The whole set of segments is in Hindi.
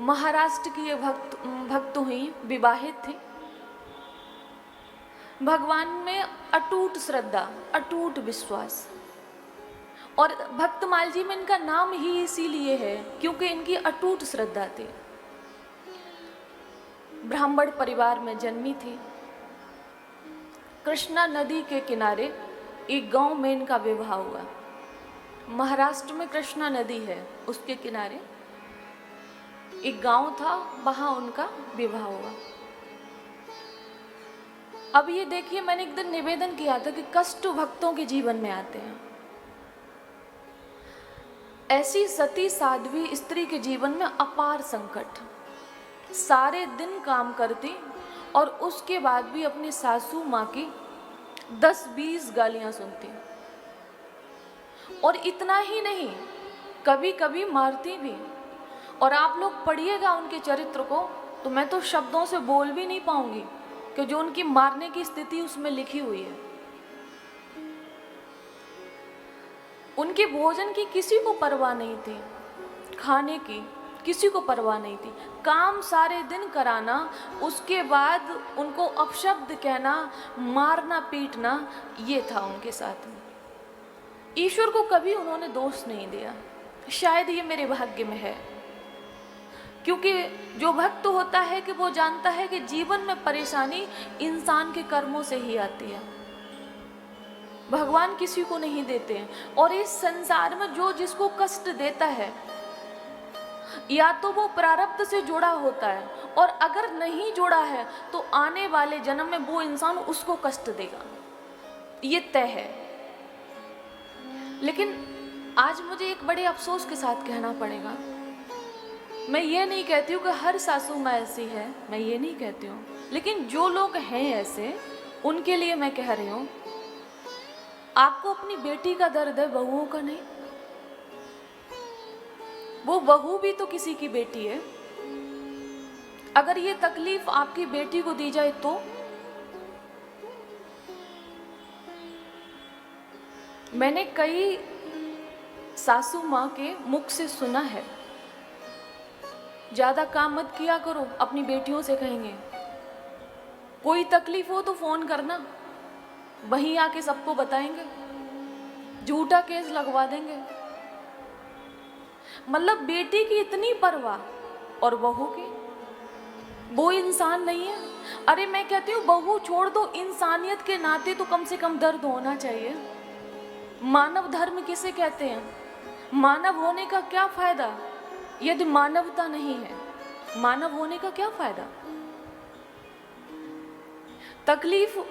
महाराष्ट्र की ये भक्त हुई, विवाहित थी। भगवान में अटूट श्रद्धा, अटूट विश्वास। और भक्तमाल जी में इनका नाम ही इसीलिए है क्योंकि इनकी अटूट श्रद्धा थी। ब्राह्मण परिवार में जन्मी थी। कृष्णा नदी के किनारे एक गांव में इनका विवाह हुआ। महाराष्ट्र में कृष्णा नदी है, उसके किनारे एक गांव था, वहां उनका विवाह हुआ। अब ये देखिए, मैंने एक दिन निवेदन किया था कि कष्ट भक्तों के जीवन में आते हैं। ऐसी सती साध्वी स्त्री के जीवन में अपार संकट, सारे दिन काम करती और उसके बाद भी अपनी सासू माँ की 10-20 गालियां सुनती। और इतना ही नहीं, कभी कभी मारती भी। और आप लोग पढ़िएगा उनके चरित्र को तो मैं तो शब्दों से बोल भी नहीं पाऊंगी कि जो उनकी मारने की स्थिति उसमें लिखी हुई है। उनके भोजन की किसी को परवाह नहीं थी, खाने की किसी को परवाह नहीं थी। काम सारे दिन कराना, उसके बाद उनको अपशब्द कहना, मारना पीटना, ये था उनके साथ में। ईश्वर को कभी उन्होंने दोष नहीं दिया। शायद ये मेरे भाग्य में है, क्योंकि जो भक्त होता है कि वो जानता है कि जीवन में परेशानी इंसान के कर्मों से ही आती है, भगवान किसी को नहीं देते हैं। और इस संसार में जो जिसको कष्ट देता है या तो वो प्रारब्ध से जुड़ा होता है, और अगर नहीं जुड़ा है तो आने वाले जन्म में वो इंसान उसको कष्ट देगा, ये तय है। लेकिन आज मुझे एक बड़े अफसोस के साथ कहना पड़ेगा, मैं ये नहीं कहती हूँ कि हर सासू माँ ऐसी है, मैं ये नहीं कहती हूँ, लेकिन जो लोग हैं ऐसे उनके लिए मैं कह रही हूँ, आपको अपनी बेटी का दर्द है, बहुओं का नहीं। वो बहू भी तो किसी की बेटी है। अगर ये तकलीफ आपकी बेटी को दी जाए तो मैंने कई सासू माँ के मुख से सुना है, ज्यादा काम मत किया करो, अपनी बेटियों से कहेंगे। कोई तकलीफ हो तो फोन करना, वहीं आके सबको बताएंगे, झूठा केस लगवा देंगे। मतलब बेटी की इतनी परवाह, और बहू की, वो इंसान नहीं है। अरे मैं कहती हूँ बहू छोड़ दो, इंसानियत के नाते तो कम से कम दर्द होना चाहिए। मानव धर्म किसे कहते हैं? मानव होने का क्या फायदा यदि मानवता नहीं है? मानव होने का क्या फायदा? तकलीफ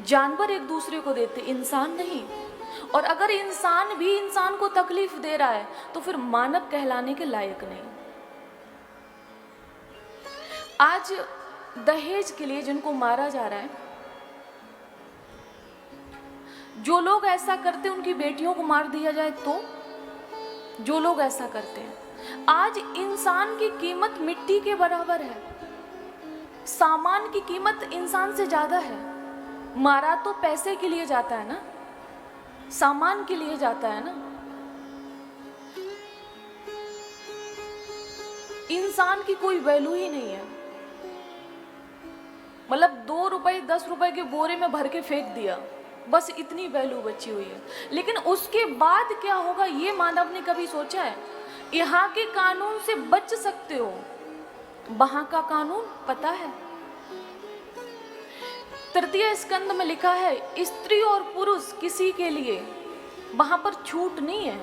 जानवर एक दूसरे को देते, इंसान नहीं। और अगर इंसान भी इंसान को तकलीफ दे रहा है तो फिर मानव कहलाने के लायक नहीं। आज दहेज के लिए जिनको मारा जा रहा है, जो लोग ऐसा करते हैं उनकी बेटियों को मार दिया जाए तो, जो लोग ऐसा करते हैं, आज इंसान की कीमत मिट्टी के बराबर है, सामान की कीमत इंसान से ज्यादा है। मारा तो पैसे के लिए जाता है ना, सामान के लिए जाता है ना। इंसान की कोई वैल्यू ही नहीं है। मतलब 2 रुपए 10 रुपए के बोरे में भर के फेंक दिया, बस इतनी वैल्यू बची हुई है। लेकिन उसके बाद क्या होगा ये मानव ने कभी सोचा है? यहाँ के कानून से बच सकते हो, वहां का कानून पता है। तृतीय स्कंद में लिखा है स्त्री और पुरुष किसी के लिए वहां पर छूट नहीं है।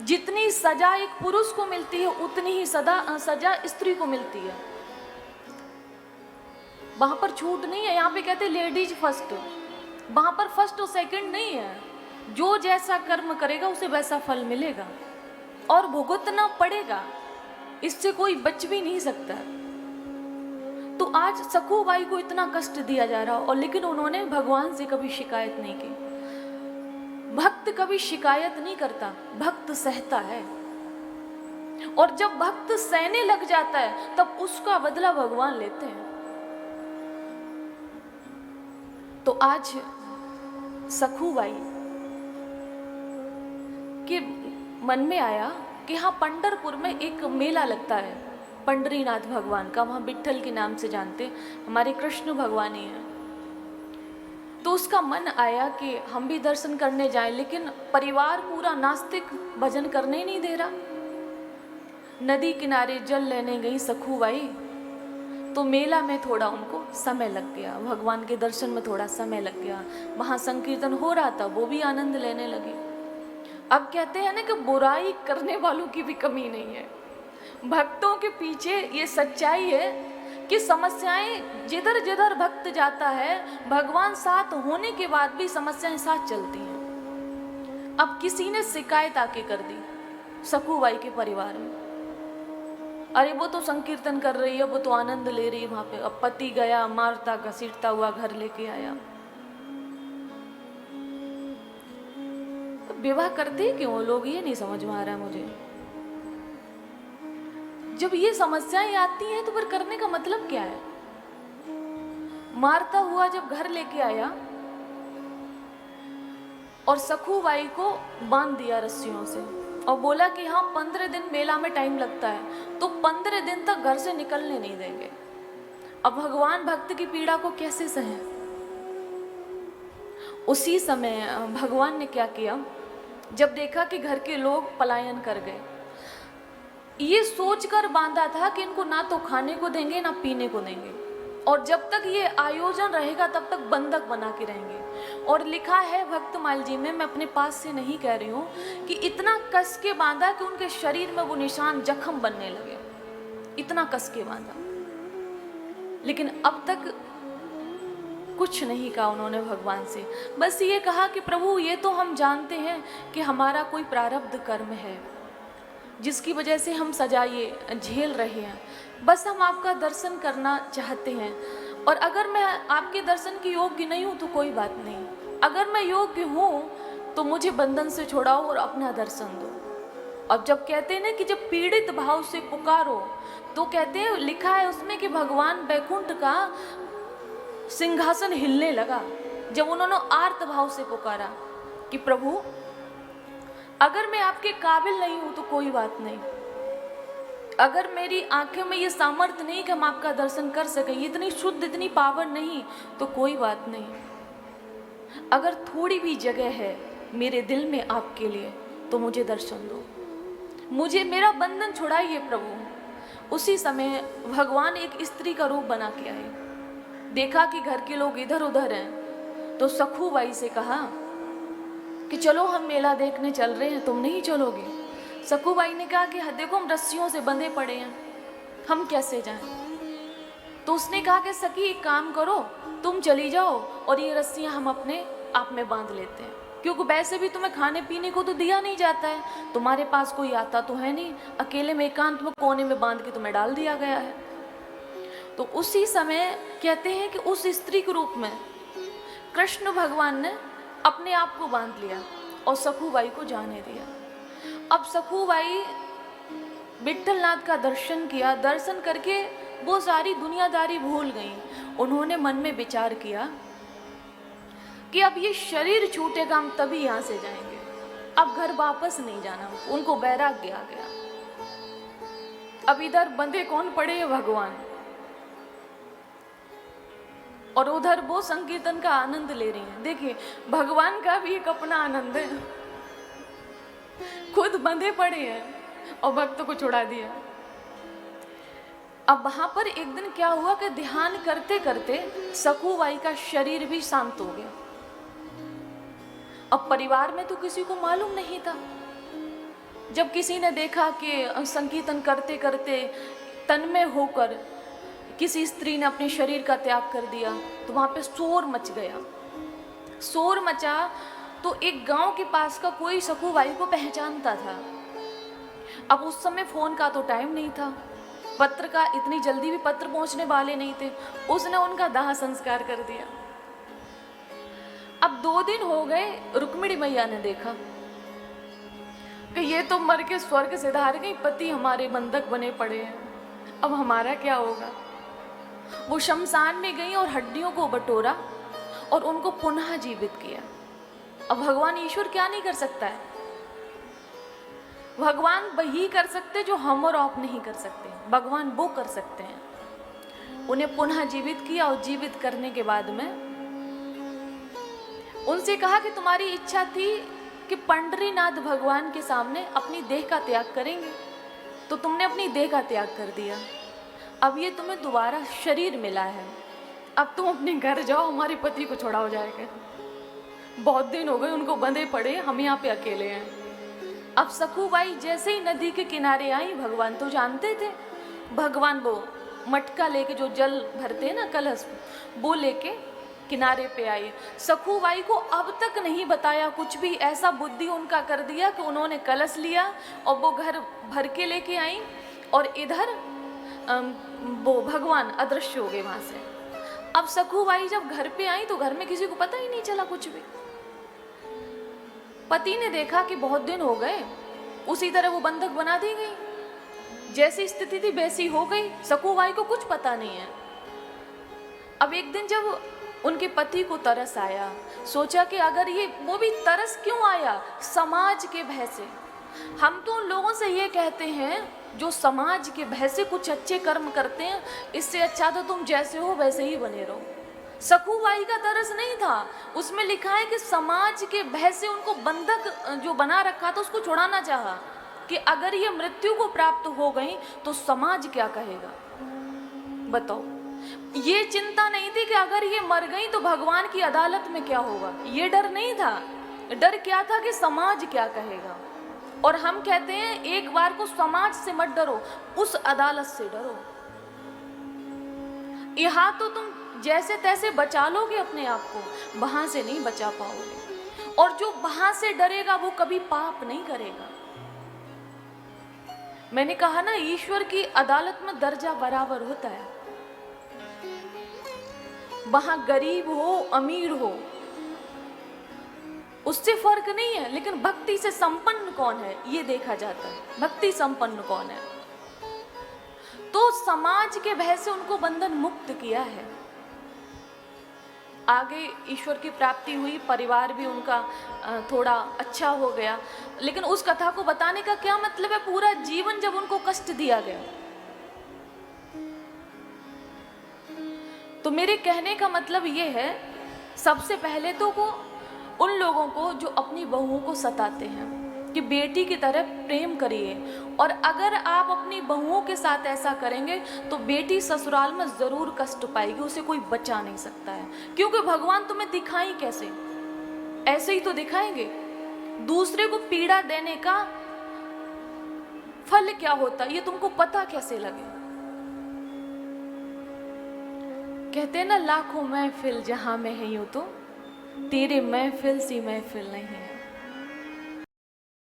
जितनी सजा एक पुरुष को मिलती है उतनी ही सजा स्त्री को मिलती है। वहां पर छूट नहीं है। यहाँ पे कहते लेडीज फर्स्ट, वहां पर फर्स्ट और सेकंड नहीं है। जो जैसा कर्म करेगा उसे वैसा फल मिलेगा और भुगतना पड़ेगा, इससे कोई बच भी नहीं सकता। तो आज सखूबाई को इतना कष्ट दिया जा रहा, और लेकिन उन्होंने भगवान से कभी शिकायत नहीं की। भक्त कभी शिकायत नहीं करता, भक्त सहता है। और जब भक्त सहने लग जाता है तब उसका बदला भगवान लेते हैं। तो आज सखूबाई के मन में आया कि हाँ पंढरपुर में एक मेला लगता है पंडरीनाथ भगवान का, वहाँ विट्ठल के नाम से जानते, हमारे कृष्ण भगवान ही हैं। तो उसका मन आया कि हम भी दर्शन करने जाएं, लेकिन परिवार पूरा नास्तिक, भजन करने ही नहीं दे रहा। नदी किनारे जल लेने गई सखूबाई, तो मेला में थोड़ा उनको समय लग गया, भगवान के दर्शन में थोड़ा समय लग गया। वहाँ संकीर्तन हो रहा था, वो भी आनंद लेने लगे। अब कहते हैं ना कि बुराई करने वालों की भी कमी नहीं है। भक्तों के पीछे ये सच्चाई है कि समस्याएं जिधर जिधर भक्त जाता है, भगवान साथ होने के बाद भी समस्याएं साथ चलती हैं। अब किसी ने शिकायत आके कर दी सखूबाई के परिवार में, अरे वो तो संकीर्तन कर रही है, वो तो आनंद ले रही है वहां पे। अब पति गया, मारता घसीटता हुआ घर लेके आया। विवाह करते क्यों लोग, ये नहीं समझ में आ रहा मुझे। जब ये समस्याएं आती हैं तो फिर करने का मतलब क्या है। मारता हुआ जब घर लेके आया और सखूबाई को बांध दिया रस्सियों से और बोला कि हाँ 15 दिन मेला में टाइम लगता है, तो 15 दिन तक घर से निकलने नहीं देंगे। अब भगवान भक्त की पीड़ा को कैसे सहे। उसी समय भगवान ने क्या किया, जब देखा कि घर के लोग पलायन कर गए, ये सोचकर बांधा था कि इनको ना तो खाने को देंगे ना पीने को देंगे, और जब तक ये आयोजन रहेगा तब तक बंधक बना के रहेंगे। और लिखा है भक्तमाल जी में, मैं अपने पास से नहीं कह रही हूँ, कि इतना कस के बांधा कि उनके शरीर में वो निशान जख्म बनने लगे, इतना कस के बांधा। लेकिन अब तक कुछ नहीं कहा उन्होंने भगवान से, बस ये कहा कि प्रभु ये तो हम जानते हैं कि हमारा कोई प्रारब्ध कर्म है जिसकी वजह से हम सजा ये झेल रहे हैं, बस हम आपका दर्शन करना चाहते हैं। और अगर मैं आपके दर्शन की योग्य नहीं हूँ तो कोई बात नहीं, अगर मैं योग्य हूँ तो मुझे बंधन से छुड़ाओ और अपना दर्शन दो। अब जब कहते हैं ना कि जब पीड़ित भाव से पुकारो, तो कहते हैं, लिखा है उसमें कि भगवान बैकुंठ का सिंहासन हिलने लगा जब उन्होंने आर्त भाव से पुकारा कि प्रभु अगर मैं आपके काबिल नहीं हूं तो कोई बात नहीं, अगर मेरी आंखें में ये सामर्थ्य नहीं कि हम आपका दर्शन कर सकें, इतनी शुद्ध इतनी पावर नहीं, तो कोई बात नहीं, अगर थोड़ी भी जगह है मेरे दिल में आपके लिए तो मुझे दर्शन दो, मुझे मेरा बंधन छुड़ाइए प्रभु। उसी समय भगवान एक स्त्री का रूप बना के आए। देखा कि घर के लोग इधर उधर हैं, तो सखूबाई से कहा कि चलो हम मेला देखने चल रहे हैं, तुम नहीं चलोगे। सखूबाई ने कहा कि देखो हम रस्सियों से बंधे पड़े हैं, हम कैसे जाएं। तो उसने कहा कि सखी एक काम करो, तुम चली जाओ और ये रस्सियां हम अपने आप में बांध लेते हैं, क्योंकि वैसे भी तुम्हें खाने पीने को तो दिया नहीं जाता है, तुम्हारे पास कोई आता तो है नहीं, अकेले में एकांत में कोने में बांध के तुम्हें डाल दिया गया है। तो उसी समय कहते हैं कि उस स्त्री के रूप में कृष्ण भगवान ने अपने आप को बांध लिया और सखूबाई को जाने दिया। अब सखूबाई विट्ठलनाथ का दर्शन किया, दर्शन करके वो सारी दुनियादारी भूल गई। उन्होंने मन में विचार किया कि अब ये शरीर छूटेगा, हम तभी यहाँ से जाएंगे, अब घर वापस नहीं जाना। उनको वैराग्य आ गया, अब इधर बंधे कौन पड़े हैं भगवान, और उधर वो संकीर्तन का आनंद ले रही हैं। देखिए भगवान का भी एक अपना आनंद है, खुद बंधे पड़े हैं और भक्त को छुड़ा दिया। अब वहां पर एक दिन क्या हुआ कि ध्यान करते करते सखूबाई का शरीर भी शांत हो गया। अब परिवार में तो किसी को मालूम नहीं था। जब किसी ने देखा कि संकीर्तन करते करते तन्मय होकर किसी स्त्री ने अपने शरीर का त्याग कर दिया, तो वहां पे शोर मच गया। शोर मचा तो एक गांव के पास का कोई सखूबाई को पहचानता था। अब उस समय फोन का तो टाइम नहीं था, पत्र का इतनी जल्दी भी पत्र पहुंचने वाले नहीं थे, उसने उनका दाह संस्कार कर दिया। अब 2 दिन हो गए, रुक्मिणी मैया ने देखा कि ये तो मर के स्वर्ग से धार गई, पति हमारे बंधक बने पड़े हैं, अब हमारा क्या होगा। वो शमशान में गई और हड्डियों को बटोरा और उनको पुनः जीवित किया। अब भगवान ईश्वर क्या नहीं कर सकता है। भगवान वही कर सकते जो हम और आप नहीं कर सकते। भगवान वो कर सकते हैं। उन्हें पुनः जीवित किया और जीवित करने के बाद में उनसे कहा कि तुम्हारी इच्छा थी कि पंडरीनाथ भगवान के सामने अपनी देह का त्याग करेंगे, तो तुमने अपनी देह का त्याग कर दिया। अब ये तुम्हें दोबारा शरीर मिला है, अब तुम अपने घर जाओ, हमारे पति को छुड़ाओ जाएगा। बहुत दिन हो गए उनको बंधे पड़े, हम यहाँ पे अकेले हैं। अब सखुबाई जैसे ही नदी के किनारे आई, भगवान तो जानते थे, भगवान वो मटका लेके जो जल भरते हैं ना, कलश, वो लेके किनारे पे आई। सखुबाई को अब तक नहीं बताया कुछ भी, ऐसा बुद्धि उनका कर दिया कि उन्होंने कलश लिया और वो घर भर के लेके आई, और इधर वो भगवान अदृश्य हो गए वहां से। अब सखुबाई जब घर पे आई तो घर में किसी को पता ही नहीं चला कुछ भी। पति ने देखा कि बहुत दिन हो गए, उसी तरह वो बंधक बना दी गई, जैसी स्थिति थी वैसी हो गई, सखुबाई को कुछ पता नहीं है। अब एक दिन जब उनके पति को तरस आया, सोचा कि अगर ये, वो भी तरस क्यों आया, समाज के भय से। हम तो उन लोगों से ये कहते हैं जो समाज के भय से कुछ अच्छे कर्म करते हैं, इससे अच्छा तो तुम जैसे हो वैसे ही बने रहो। सखुबाई का तरस नहीं था, उसमें लिखा है कि समाज के भय से उनको बंधक जो बना रखा था उसको छुड़ाना चाहा, कि अगर ये मृत्यु को प्राप्त हो गई तो समाज क्या कहेगा। बताओ, ये चिंता नहीं थी कि अगर ये मर गई तो भगवान की अदालत में क्या होगा, ये डर नहीं था। डर क्या था कि समाज क्या कहेगा। और हम कहते हैं एक बार को समाज से मत डरो, उस अदालत से डरो। यहाँ तो तुम जैसे तैसे बचा लोगे अपने आप को, वहां से नहीं बचा पाओगे। और जो वहां से डरेगा वो कभी पाप नहीं करेगा। मैंने कहा ना, ईश्वर की अदालत में दर्जा बराबर होता है। वहां गरीब हो अमीर हो उससे फर्क नहीं है, लेकिन भक्ति से संपन्न कौन है ये देखा जाता है। भक्ति संपन्न कौन है। तो समाज के भय से उनको बंधन मुक्त किया है। आगे ईश्वर की प्राप्ति हुई, परिवार भी उनका थोड़ा अच्छा हो गया। लेकिन उस कथा को बताने का क्या मतलब है, पूरा जीवन जब उनको कष्ट दिया गया। तो मेरे कहने का मतलब ये है, सबसे पहले तो वो उन लोगों को जो अपनी बहुओं को सताते हैं कि बेटी की तरह प्रेम करिए, और अगर आप अपनी बहुओं के साथ ऐसा करेंगे तो बेटी ससुराल में जरूर कष्ट पाएगी, उसे कोई बचा नहीं सकता है। क्योंकि भगवान तुम्हें दिखाई कैसे, ऐसे ही तो दिखाएंगे। दूसरे को पीड़ा देने का फल क्या होता है ये तुमको पता कैसे लगे। कहते हैं ना, लाखों महफिल जहां में है यूं तो तेरे महफिल सी महफिल नहीं है।